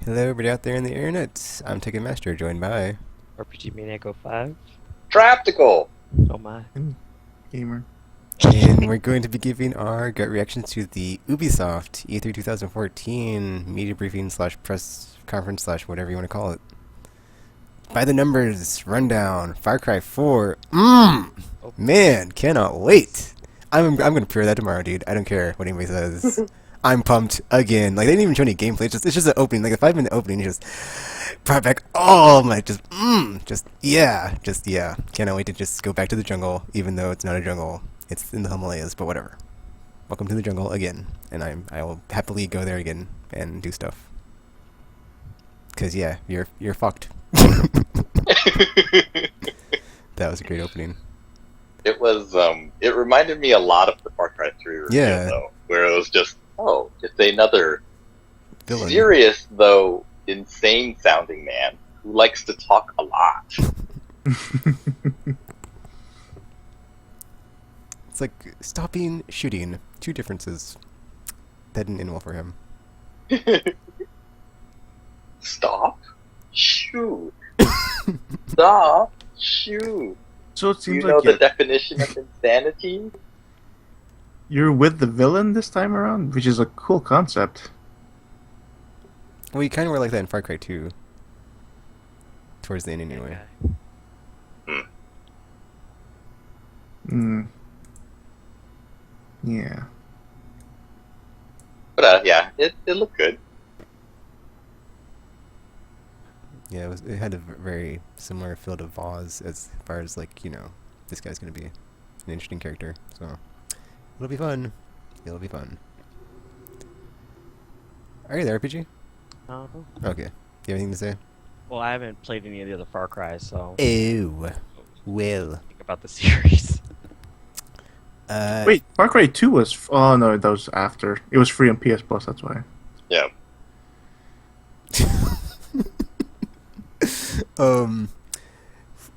Hello, everybody out there in the internet. I'm TKKNMSTR, joined by... RPG Maniac 05. Trioptical! Oh my. Gamer. And we're going to be giving our gut reactions to the Ubisoft E3 2014 media briefing slash press conference slash whatever you want to call it. By the numbers, rundown, Far Cry 4. Man, cannot wait. I'm gonna pre-order that tomorrow, dude. I don't care what anybody says. I'm pumped again. Like, they didn't even show any gameplay. It's just an opening. Like, a 5-minute opening. Just brought back all my yeah. Cannot wait to just go back to the jungle, even though it's not a jungle. It's in the Himalayas, but whatever. Welcome to the jungle again, and I will happily go there again and do stuff. Cause yeah, you're fucked. That was a great opening. It was, it reminded me a lot of the Far Cry 3 review, Yeah. though, where it was just, oh, it's another Villain. serious, though insane-sounding man who likes to talk a lot. It's like stopping shooting. Two differences. That didn't end well for him. Stop, shoot. Stop, shoot. So it Do seems you know like the definition of insanity? you're with the villain this time around, which is a cool concept. Well, you kind of were like that in Far Cry 2. Towards the end, anyway. Hmm. Yeah. But, yeah, it looked good. Yeah, it had a very similar feel to Voz as far as, like, you know, this guy's going to be an interesting character. So, it'll be fun. It'll be fun. Are you there, RPG? Okay. Do you have anything to say? Well, I haven't played any of the other Far Cry, so Oh, well. think about the series. Wait, Far Cry 2 was... Oh, no, that was after. It was free on PS Plus, that's why. Yeah.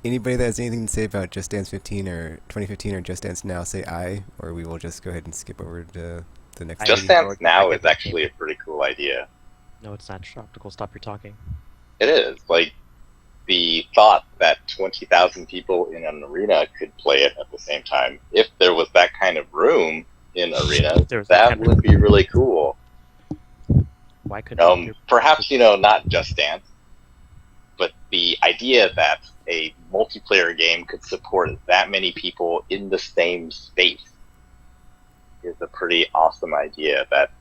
Anybody that has anything to say about Just Dance 15 or 2015 or Just Dance Now, say aye, or we will just go ahead and skip over to the next. Just video. Dance Now is actually a pretty cool idea. No, it's not Trioptical. Stop your talking. It is. Like, the thought that 20,000 people in an arena could play it at the same time, if there was that kind of room in arenas, that would be really cool. Why couldn't Perhaps, you know, not Just Dance, but the idea that a multiplayer game could support that many people in the same space is a pretty awesome idea that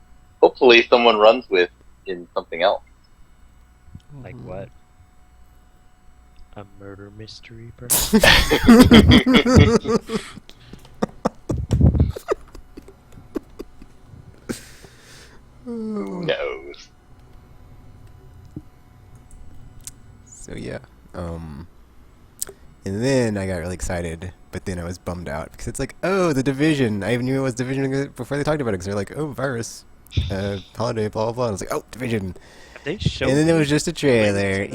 hopefully someone runs with in something else. Like what? A murder mystery, bro? Who knows? So yeah, and then I got really excited, but then I was bummed out because it's like, oh, The Division. I even knew it was Division before they talked about it because they're like, oh, virus, holiday, blah blah blah. I was like, oh, Division. They showed And then it was just a trailer.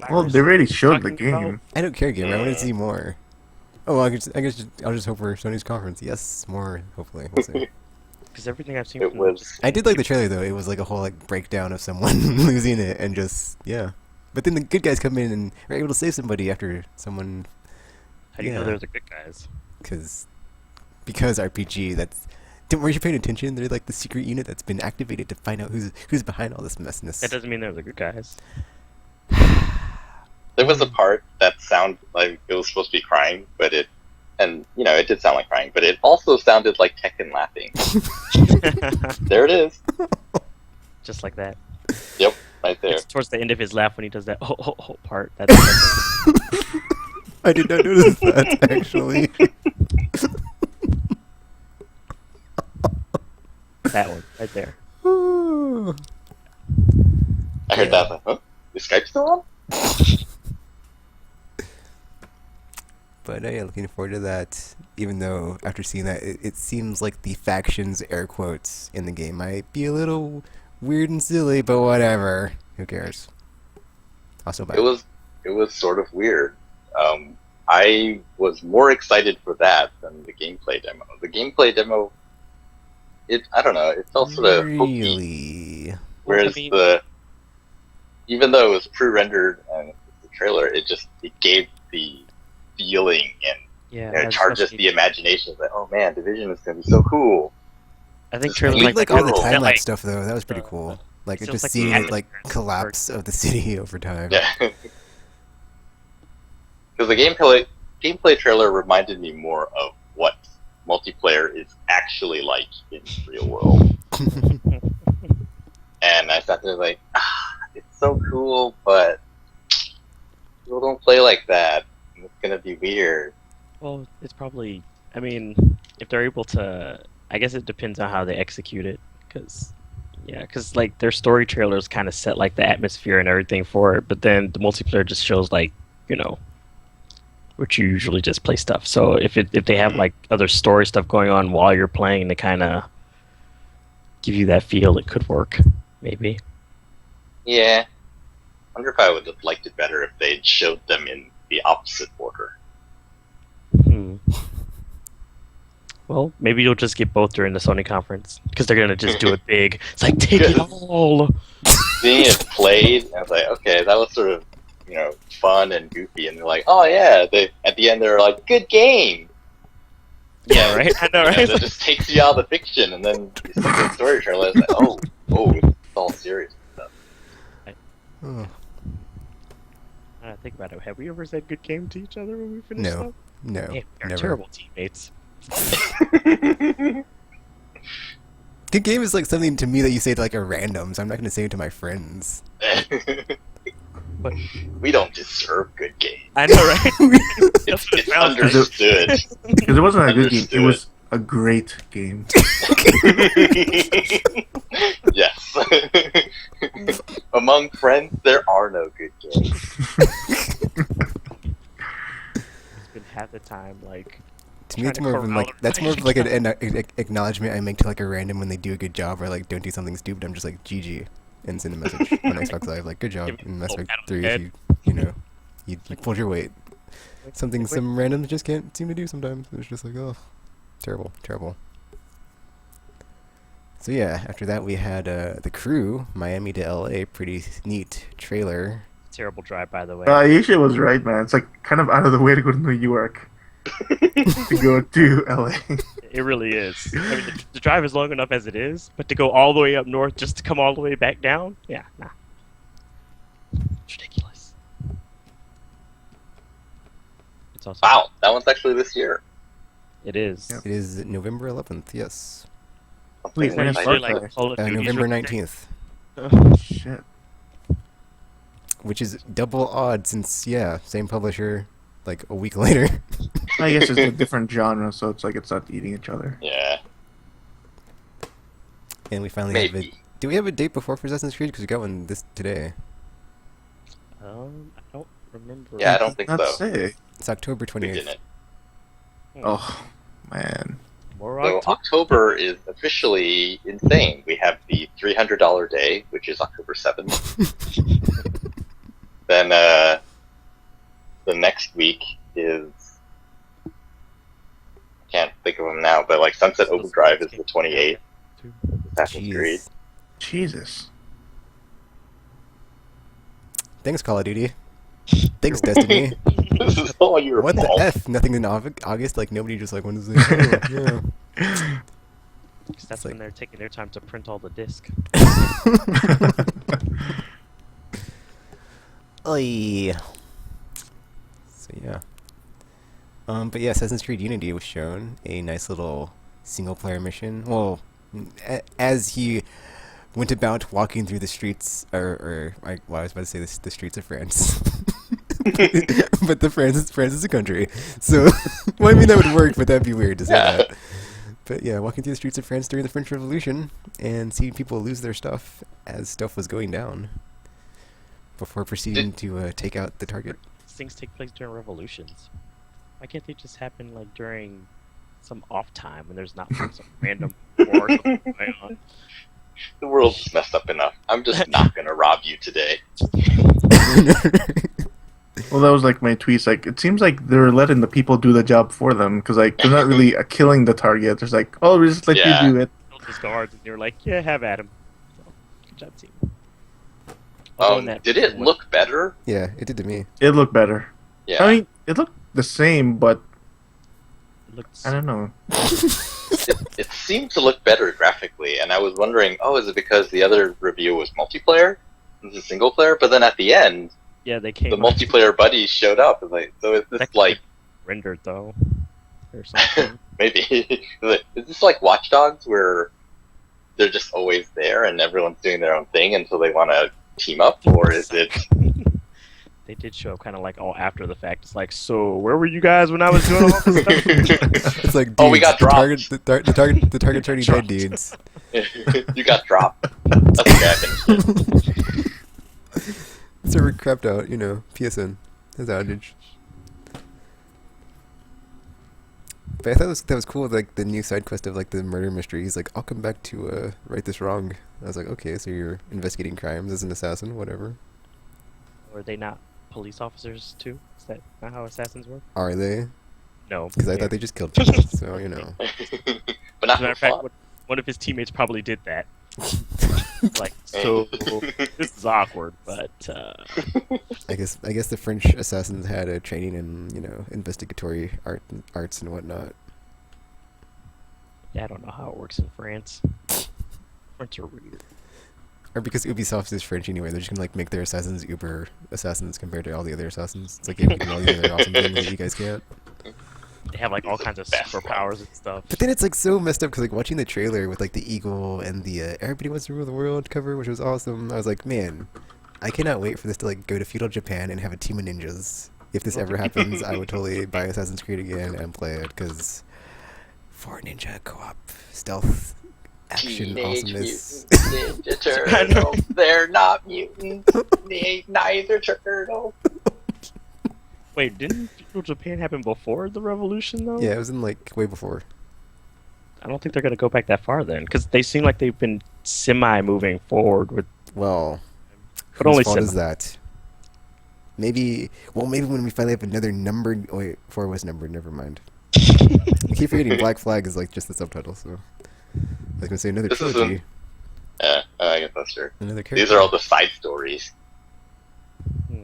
Well, they already showed the game. I don't care, gamer. I want to see more. Oh, well, I guess I'll just hope for Sony's conference. Yes, more. Hopefully, we'll see. Because everything I've seen It from was. I did like the trailer though. It was like a whole like breakdown of someone losing it and just yeah. But then the good guys come in and are able to save somebody after someone. How do you know they're the good guys? Because RPG. Were you paying attention? They're like the secret unit that's been activated to find out who's behind all this messness. That doesn't mean they're the good guys. There was a part that sounded like it was supposed to be crying, but it did sound like crying, but it also sounded like Tekken laughing. There it is. Just like that. Yep, right there. It's towards the end of his laugh when he does that oh part. That's I did not notice that actually. that one right there. I heard that. Huh? Is Skype still on? But yeah, looking forward to that. Even though after seeing that, it seems like the factions air quotes in the game might be a little weird and silly, but whatever. Who cares? Also, bye. It was sort of weird. I was more excited for that than the gameplay demo. The gameplay demo, I don't know, it felt sort of hokey. Really? Whereas I mean, the even though it was pre-rendered and the trailer, it gave the feeling and Yeah, it charges especially- the imagination. It's like, oh man, Division is gonna be so cool. I think Just trailers I like like that all the cool. time lapse like, stuff though. That was pretty cool. Like feels just like the seeing it like atmosphere collapse of the city over time. Yeah, because the gameplay trailer reminded me more of what multiplayer is actually like in real world. And I sat there like, it's so cool, but people don't play like that. And it's gonna be weird. Well, it's probably. I mean, if they're able to, I guess it depends on how they execute it. Because like their story trailers kind of set like the atmosphere and everything for it, but then the multiplayer just shows like which you usually just play stuff. So if they have like other story stuff going on while you're playing, to kind of give you that feel, it could work, maybe. Yeah. I wonder if I would have liked it better if they'd showed them in the opposite order. Hmm. Well, maybe you'll just get both during the Sony conference because they're gonna just do it big. It's like take it all. Seeing it played, I was like, okay, that was sort of, fun and goofy. And they're like, oh yeah, at the end they're like, good game. Yeah, right. I know, And right? it just takes you out of the fiction, and then you see the story trailer. It's like, oh, it's all serious stuff. Oh, I think about it. Have we ever said good game to each other when we finish No. stuff? no, Damn, we're never. terrible teammates. Good game is like something to me that you say to like a random, so I'm not going to say it to my friends. But We don't deserve good games. I know, right? It's understood. Because it wasn't a good game. It Understood. was a great game. Yes. Among friends, there are no good games. It's been half the time like. To me, it's Trying to more of corral like that's more of like everybody. an acknowledgement I make to like a random when they do a good job, or like don't do something stupid. I'm just like GG and send a message on Xbox Live like good job. Give And a Mass little Effect pat on the 3 if head. you pulled your weight. Something some randoms just can't seem to do sometimes. It's just like oh, terrible. So yeah, after that we had The Crew, Miami to LA, pretty neat trailer. Terrible drive, by the way. Aisha was right, man. It's like kind of out of the way to go to New York to go to LA. It really is. I mean, the drive is long enough as it is, but to go all the way up north just to come all the way back down, yeah, nah. It's ridiculous. It's also Wow, that one's actually this year. It is. Yep. It is November 11th, yes. Wait, Something when It's is like- actually like Call of Duty's November release date. 19th, Shit. which is double odd since yeah, same publisher, like a week later. I guess it's a different genre, so it's like it's not eating each other. Yeah, And we finally have maybe. it. Do we have a date before for Assassin's Creed? Because we got one today. I don't remember. Yeah, I don't think Not so. say. It's October We 28th. didn't. Oh, man. More So October. October is officially insane. We have the $300 day, which is October 7th. Then the next week is, I can't think of them now, but like Sunset Overdrive is the 28th. Assassin's Creed. Jeez. Jesus. Thanks, Call of Duty. Thanks, Destiny. This is all your What fault. the F? Nothing in August? Like, nobody just like, when is it? Oh, yeah. 'Cause that's like- when they're taking their time to print all the disc. Oy. So, yeah. But yeah, Assassin's Creed Unity was shown. A nice little single-player mission. Well, as he went about walking through the streets, I was about to say the streets of France. But France is a country. So, well, I mean, that would work, but that'd be weird to say Yeah. that. But yeah, walking through the streets of France during the French Revolution and seeing people lose their stuff as stuff was going down before proceeding to take out the target. Things take place during revolutions. Why can't they just happen like during some off time when there's not like, some random war or something going on? The world's messed up enough. I'm just not gonna rob you today. Well, that was like my tweets. Like, it seems like they're letting the people do the job for them because like they're not really killing the target. There's like, oh, we just let Yeah. you do it. Killed his guards, and you're like, yeah, have at him. So, good job, team. Although in that Did it one- look better? Yeah, it did to me. It looked better. Yeah. I mean, it looked the same, but It looked I don't know. it seemed to look better graphically, and I was wondering, is it because the other review was multiplayer? This is single player? But then at the end, yeah, they came the multiplayer buddies showed up. So is this That like rendered though, or something. maybe is this like Watch Dogs where they're just always there and everyone's doing their own thing until they want to team up, or is it? They did show up kind of like all after the fact. It's like, so where were you guys when I was doing all this stuff? It's like, dudes, Oh, we got dropped. The target's already dead, dudes. You got dropped. That's okay. I finished it. Server crapped out, PSN. Has outage. But I thought that was cool, like the new side quest of like the murder mystery. He's like, I'll come back to right this wrong. I was like, okay, so you're investigating crimes as an assassin, whatever. Or are they not police officers too? Is that not how assassins work? Are they? No. Because I thought they just killed people, so But not As a matter for of fact, fun. one of his teammates probably did that. Like, so this is awkward, but I guess the French assassins had a training in investigatory arts and whatnot. yeah, I don't know how it works in France. French are weird. Or because Ubisoft is French anyway, they're just gonna like make their assassins uber assassins compared to all the other assassins. It's like you can do all the other awesome things that you guys can't. They have like all kinds of Best superpowers and stuff. But then it's like so messed up because like watching the trailer with like the eagle and the "Everybody Wants to Rule the World" cover, which was awesome. I was like, man, I cannot wait for this to like go to feudal Japan and have a team of ninjas. If this ever happens, I would totally buy Assassin's Creed again and play it because for ninja co-op stealth action Teenage awesomeness. Mutant Ninja Turtles. They're not mutants. They ain't neither turtles. Wait, didn't feudal Japan happen before the revolution though? Yeah, it was in like way before. I don't think they're gonna go back that far then, because they seem like they've been semi-moving forward with. Well, But whose only fault semi. is that? Maybe when we finally have another numbered. Oh wait, 4 was numbered. Never mind. I keep forgetting Black Flag is like just the subtitle. So I was gonna say another This is trilogy, Yeah, I guess that's true. another character. These are all the side stories. Hmm.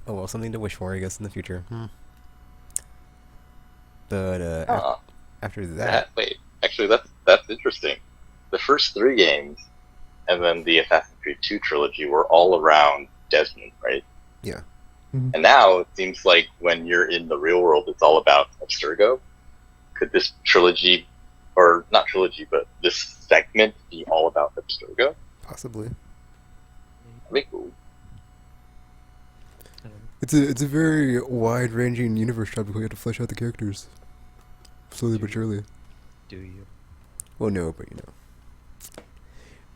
Oh well, something to wish for, I guess, in the future. But Oh, after that, wait. Actually, that's interesting. The first 3 games, and then the Assassin's Creed 2 trilogy were all around Desmond, right? Yeah. Mhm. And now it seems like when you're in the real world, it's all about Abstergo. Could this trilogy, or not trilogy, but this segment be all about Abstergo? possibly. That'd be cool. It's a very wide-ranging universe topic. We have to flesh out the characters slowly but surely. Do you? Well, no, but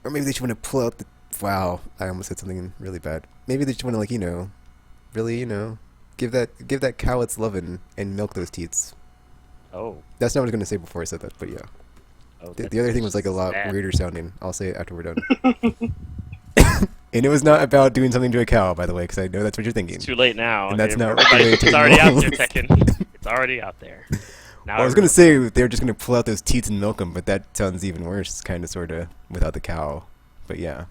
or maybe they just want to pull out the. Wow, I almost said something really bad. Maybe they just want to really give that cow its lovin' and milk those teats. Oh. That's not what I was gonna say before I said that, but yeah. Oh, The other thing was like a lot sad. weirder sounding. I'll say it after we're done. And it was not about doing something to a cow, by the way, because I know that's what you're thinking. It's too late now. And that's not Everybody- the way It's to already out roll. there, Tekken. It's already out there. Now Well, I was gonna say they're just gonna pull out those teats and milk them, but that sounds even worse, kind of, sort of, without the cow. But yeah,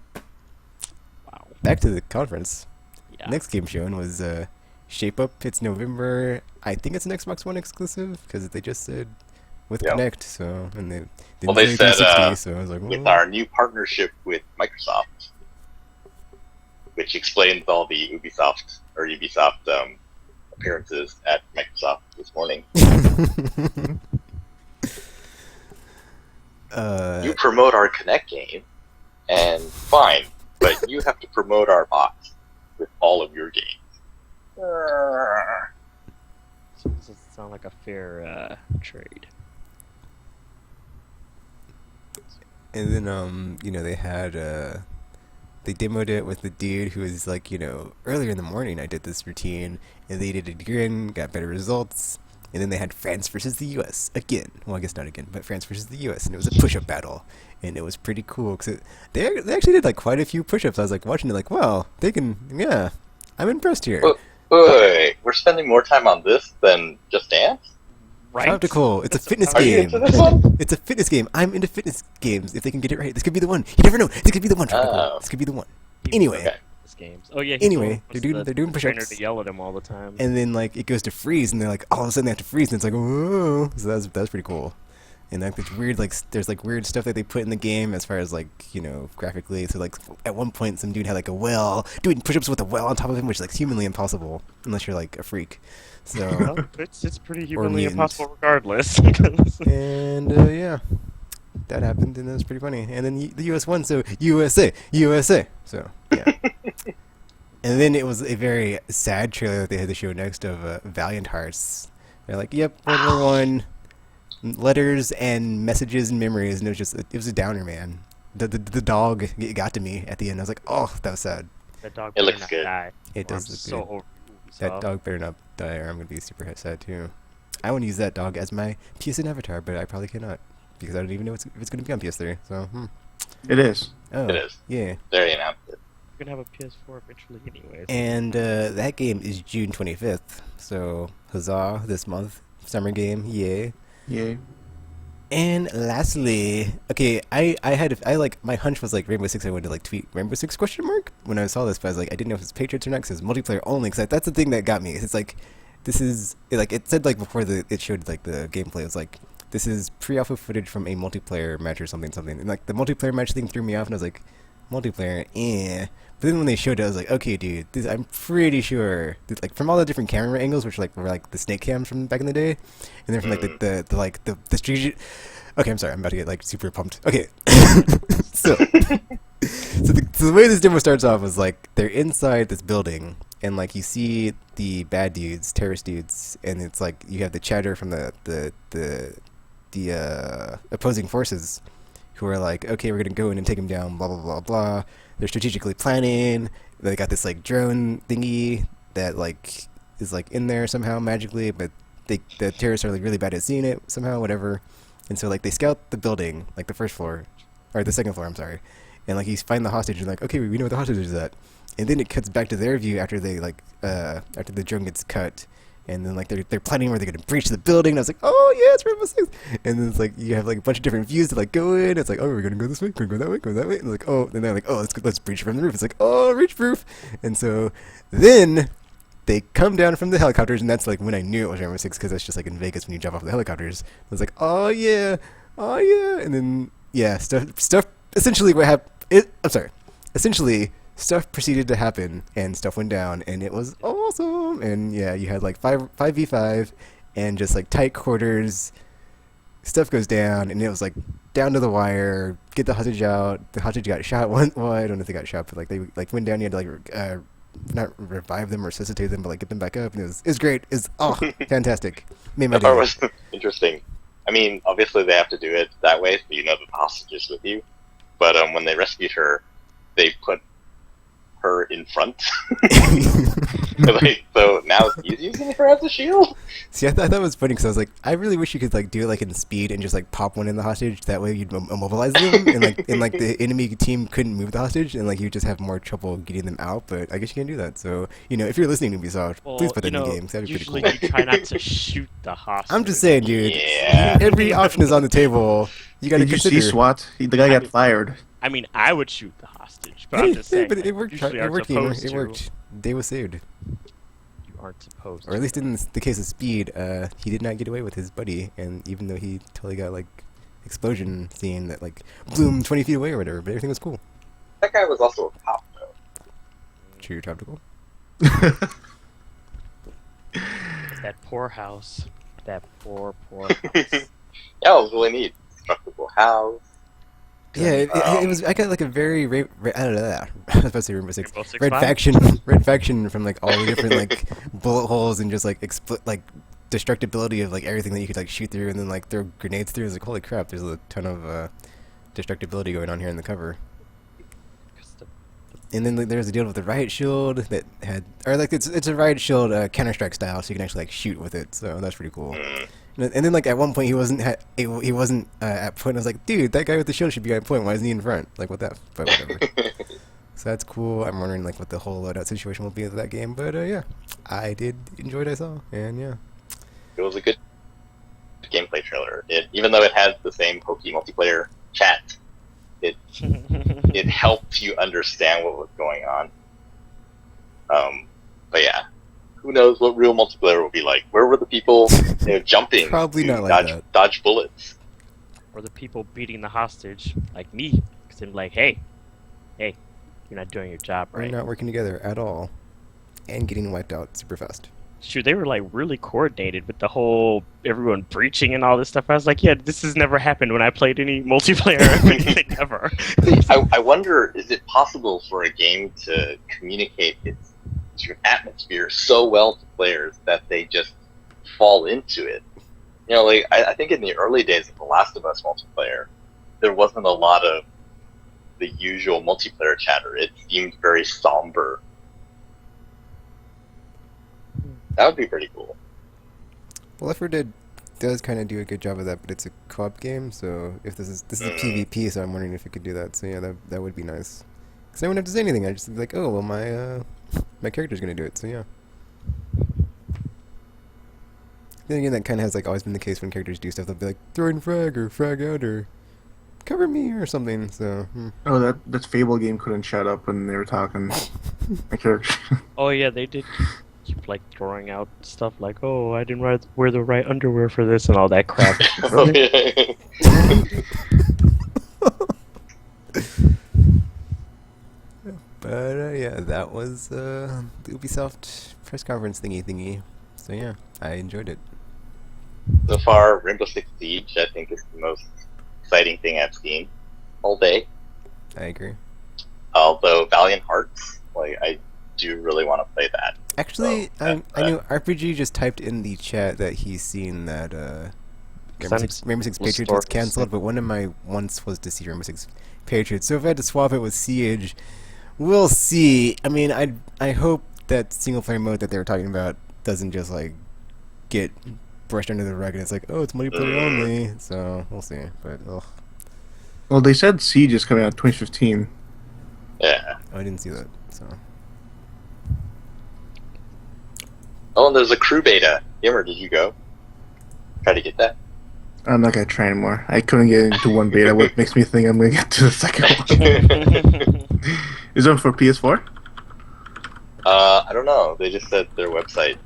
Wow. back to the conference. Yeah. Next game shown was Shape Up. It's November. I think it's an Xbox One exclusive because they just said with Yeah. Connect. So and they didn't Well, they say said 360, so I was like, with well, our new partnership with Microsoft, which explains all the Ubisoft appearances at Microsoft this morning. You promote our Connect game, and fine, but you have to promote our box with all of your games. So does it sound like a fair trade? And then they had they demoed it with the dude who was like, earlier in the morning I did this routine and they did it again, got better results. And then they had France versus the US again. Well, I guess not again, but France versus the US, and it was a push-up battle, and it was pretty cool because they actually did like quite a few push-ups. I was like watching it, like, wow, they can, yeah, I'm impressed here. Wait, we're spending more time on this than Just Dance? Right? Trioptical. It's a fitness Are you game. into this one? It's a fitness game. I'm into fitness games. If they can get it right, this could be the one. You never know. This could be the one. Trioptical. Oh. This could be the one. He's Anyway. into this games. Oh yeah. Anyway, they're doing the push-ups. trainer to yell at him all the time. And then like it goes to freeze, and they're like all of a sudden they have to freeze, and it's like whoa. So that's pretty cool. And like it's weird, like there's like weird stuff that they put in the game as far as like graphically. So like at one point some dude had like a well doing push-ups with a well on top of him, which is like humanly impossible unless you're like a freak. So Well, it's pretty humanly mutant. impossible regardless. and yeah, that happened, and it was pretty funny. And then the U.S. won, so USA. So yeah. And then it was a very sad trailer that they had to show next of Valiant Hearts. They're like, "Yep, World War One, letters and messages and memories," and it was a downer, man. The dog it got to me at the end. I was like, "Oh, that was sad." That dog It better looks not good. die. It Or does I'm look so good. over That Ubisoft. dog better not die, or I'm gonna be super sad too. I want to use that dog as my PSN avatar, but I probably cannot because I don't even know if it's gonna be on PS3. So, It is. oh, It is. yeah. They already announced it. You're gonna have a PS4 eventually, anyways. And that game is June 25th. So huzzah! This month, summer game, yay! Yay. And lastly, okay, I like my hunch was like Rainbow Six. I wanted to like tweet Rainbow Six question mark when I saw this, but I was like I didn't know if it's Patriots or not because it's multiplayer only. Because that's the thing that got me. It's like this is like it said like before it showed like the gameplay. It was like this is pre-alpha footage from a multiplayer match or something. And like the multiplayer match thing threw me off, and I was like multiplayer, eh. But then when they showed it, I was like, okay, dude, I'm pretty sure, like from all the different camera angles, which were like the snake cams from back in the day, and then from like the strategic. Okay, I'm sorry, I'm about to get like super pumped. Okay, so the way this demo starts off is like they're inside this building, and like you see the bad dudes, terrorist dudes, and it's like you have the chatter from the opposing forces, who are like, okay, we're gonna go in and take him down, blah blah blah blah. They're strategically planning. They got this like drone thingy that like is like in there somehow magically, but the terrorists are like really bad at seeing it somehow, whatever. And so like they scout the building, like the first floor, or the second floor, I'm sorry, and like you find the hostage and like, okay, we know where the hostage is at. And then it cuts back to their view after they like after the drone gets cut. And then like they're planning where they're gonna breach the building. And I was like, oh yeah, it's Rainbow Six. And then it's like you have like a bunch of different views to like go in. It's like, oh, we're gonna go this way, we're gonna go that way, go that way. And like, oh, then they're like, oh, let's breach from the roof. It's like, oh, reach roof. And so then they come down from the helicopters, and that's like when I knew it was Rainbow Six because that's just like in Vegas when you jump off the helicopters. I was like, oh yeah. And then yeah, stuff. Essentially, what happened? I'm sorry. Essentially, stuff proceeded to happen and stuff went down and it was awesome. And yeah, you had like 5v5 and just like tight quarters. Stuff goes down and it was like down to the wire. Get the hostage out. The hostage got shot. Well, I don't know if they got shot, but like they like went down. You had to like not revive them or resuscitate them, but like get them back up. And it was great. It's fantastic. Made my That part day. was interesting. I mean, obviously they have to do it that way, so you know that the hostage is with you. But when they rescued her, they put her in front. Like, so now he's using her as a shield? See, I thought that was funny because I was like, I really wish you could like do it like in speed and just like pop one in the hostage. That way you'd immobilize them, and like the enemy team couldn't move the hostage, and like you just have more trouble getting them out. But I guess you can't do that. So if you're listening to Ubisoft, please put that in the game. That'd be pretty usually cool. you try not to shoot the hostage. I'm just saying, dude. Yeah. Every option is on the table. You got to Did you consider. see SWAT? The guy got fired. I mean, I would shoot the hostage, but Hey, I'm just saying. but it worked. usually It aren't worked, gamer. supposed It to. worked. They was saved, You aren't supposed or at least in the case of Speed, he did not get away with his buddy, and even though he totally got like explosion scene that like blew him 20 feet away or whatever, but everything was cool. That guy was also a cop, though. True, Trioptical. That poor house. That poor house. Yeah, it was really neat. Destructible house. Yeah, it was. I got like a very I don't know. I was about to say Rainbow Six. Rainbow Six Red vibes? Red faction from like all the different like bullet holes and just like like destructibility of like everything that you could like shoot through and then like throw grenades through. It's like holy crap, there's a ton of destructibility going on here in the cover. And then like, there's a deal with the riot shield that had, or like it's a riot shield Counter-Strike style, so you can actually like shoot with it. So that's pretty cool. And then like at one point he wasn't at point. I was like, dude, that guy with the shield should be at point. Why isn't he in front? Like what that? But whatever. So that's cool. I'm wondering like what the whole loadout situation will be of that game. But yeah, I did enjoy what I saw, and yeah. It was a good. gameplay trailer. Even though it has the same hokey multiplayer chat, it helped you understand what was going on. But yeah, who knows what real multiplayer will be like? Where were the people jumping Probably to not like that. dodge bullets? Or the people beating the hostage, like me, because they're like, hey, you're not doing your job We're right. not working together at all. And getting wiped out super fast. Shoot, they were like really coordinated with the whole everyone breaching and all this stuff. I was like, yeah, this has never happened when I played any multiplayer or anything ever. I wonder, is it possible for a game to communicate its atmosphere so well to players that they just fall into it? Like I think in the early days of The Last of Us multiplayer, there wasn't a lot of the usual multiplayer chatter. It seemed very somber. That would be pretty cool. Well, Left 4 Dead does kind of do a good job of that, but it's a co-op game, so if this is a PvP, so I'm wondering if it could do that. So yeah, that would be nice. Because I wouldn't have to say anything. I just be like, oh well, my character's gonna do it. So yeah. Then again, that kind of has like always been the case when characters do stuff. They'll be like, throw in frag or frag out or cover me or something. So. Oh, that Fable game couldn't shut up when they were talking. My character. Oh yeah, they did keep like throwing out stuff like, oh, I didn't wear the right underwear for this and all that crap. Oh, yeah. But yeah, that was the Ubisoft press conference thingy. So yeah, I enjoyed it. So far, Rainbow Six Siege, I think, is the most exciting thing I've seen all day. I agree. Although Valiant Hearts, I do really want to play that. Actually, I knew RPG just typed in the chat that he's seen that Rainbow Six Patriots was cancelled, but one of my wants was to see Rainbow Six Patriots. So if I had to swap it with Siege, we'll see. I mean, I hope that single player mode that they were talking about doesn't just get brushed under the rug and it's like, oh, it's multiplayer only. So we'll see. But Well, they said Siege is coming out 2015. Yeah. I didn't see that. So. Oh, and there's a crew beta. Yimmer, did you go? Try to get that? I'm not gonna try anymore. I couldn't get into one beta. What makes me think I'm gonna get to the second one? Is it for PS4? I don't know. They just said their website.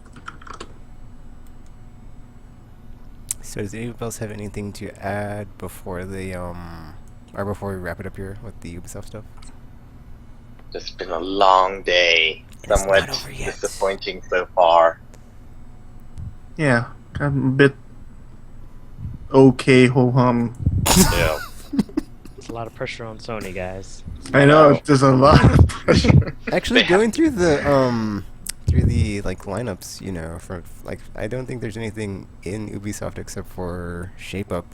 So does anyone else have anything to add before before we wrap it up here with the Ubisoft stuff? It's been a long day. It's Somewhat not over yet. disappointing so far. Yeah, I'm a bit okay, ho hum. Yeah. It's a lot of pressure on Sony, guys. I know there's a lot of pressure. Actually, They going through the lineups, for I don't think there's anything in Ubisoft except for Shape Up.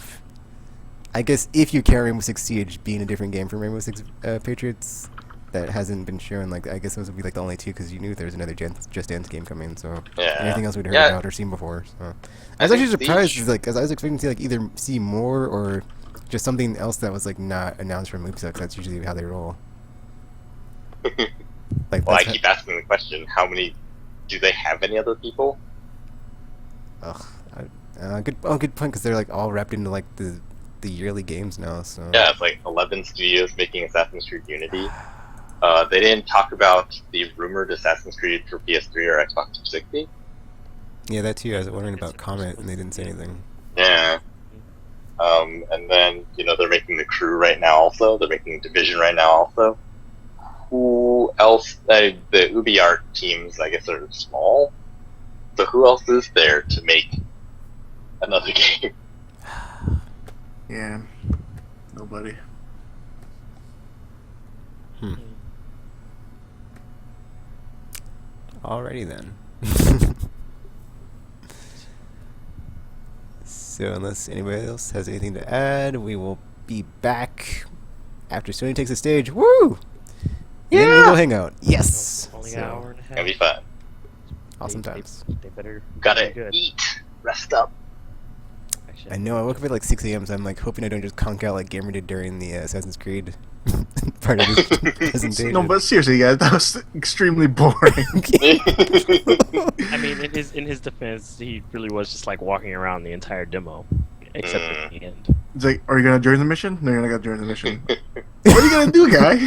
I guess if you carry Rainbow Six Siege being a different game from Rainbow Six Patriots that hasn't been shown, I guess those would be the only two because you knew there was another Just Dance game coming. So Yeah. anything else we'd heard Yeah. about or seen before. So I I was actually think surprised Siege- because I was expecting to either see more or just something else that was not announced from Ubisoft. 'Cause that's usually how they roll. Well, I that's keep asking the question, how many... Do they have any other people? good point because they're all wrapped into the yearly games now. So Yeah, it's 11 studios making Assassin's Creed Unity. They didn't talk about the rumored Assassin's Creed for PS3 or Xbox 360. yeah, that too. I was wondering about Comet and they didn't say anything. Yeah. And then, they're making The Crew right now also. They're making Division right now also. Who else? The UbiArt teams, I guess, are small. So who else is there to make another game? Yeah, nobody. Alrighty then. So unless anybody else has anything to add, we will be back after Sony takes the stage. Woo! Yeah! Then we'll go hang out. Yes! Only So, an hour and a half. Gonna be fun. awesome times. They better Gotta be good. eat, rest up. I know, I woke up at like 6 a.m., so I'm like hoping I don't just conk out like Gamer did during the Assassin's Creed part of his presentation. No, but seriously, guys, that was extremely boring. I mean, in his defense, he really was just like walking around the entire demo, except at the end. It's like, are you gonna join the mission? No, you're not gonna join the mission. What are you gonna do, guy?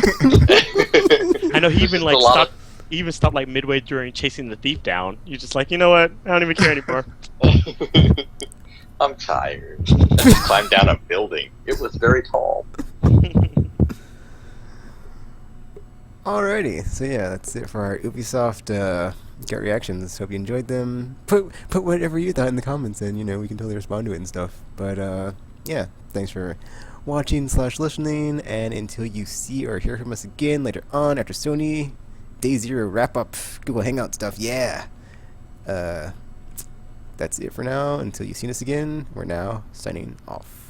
I know he even Just like a lot stopped. He even stopped like midway during chasing the thief down. You're just like, you know what? I don't even care anymore. I'm tired. I just climbed down a building. It was very tall. Alrighty, so yeah, that's it for our Ubisoft gut reactions. Hope you enjoyed them. Put whatever you thought in the comments, and we can totally respond to it and stuff. But yeah, thanks for watching / listening, and until you see or hear from us again later on after Sony Day 0 wrap up Google Hangout stuff, yeah. That's it for now. Until you've seen us again, we're now signing off.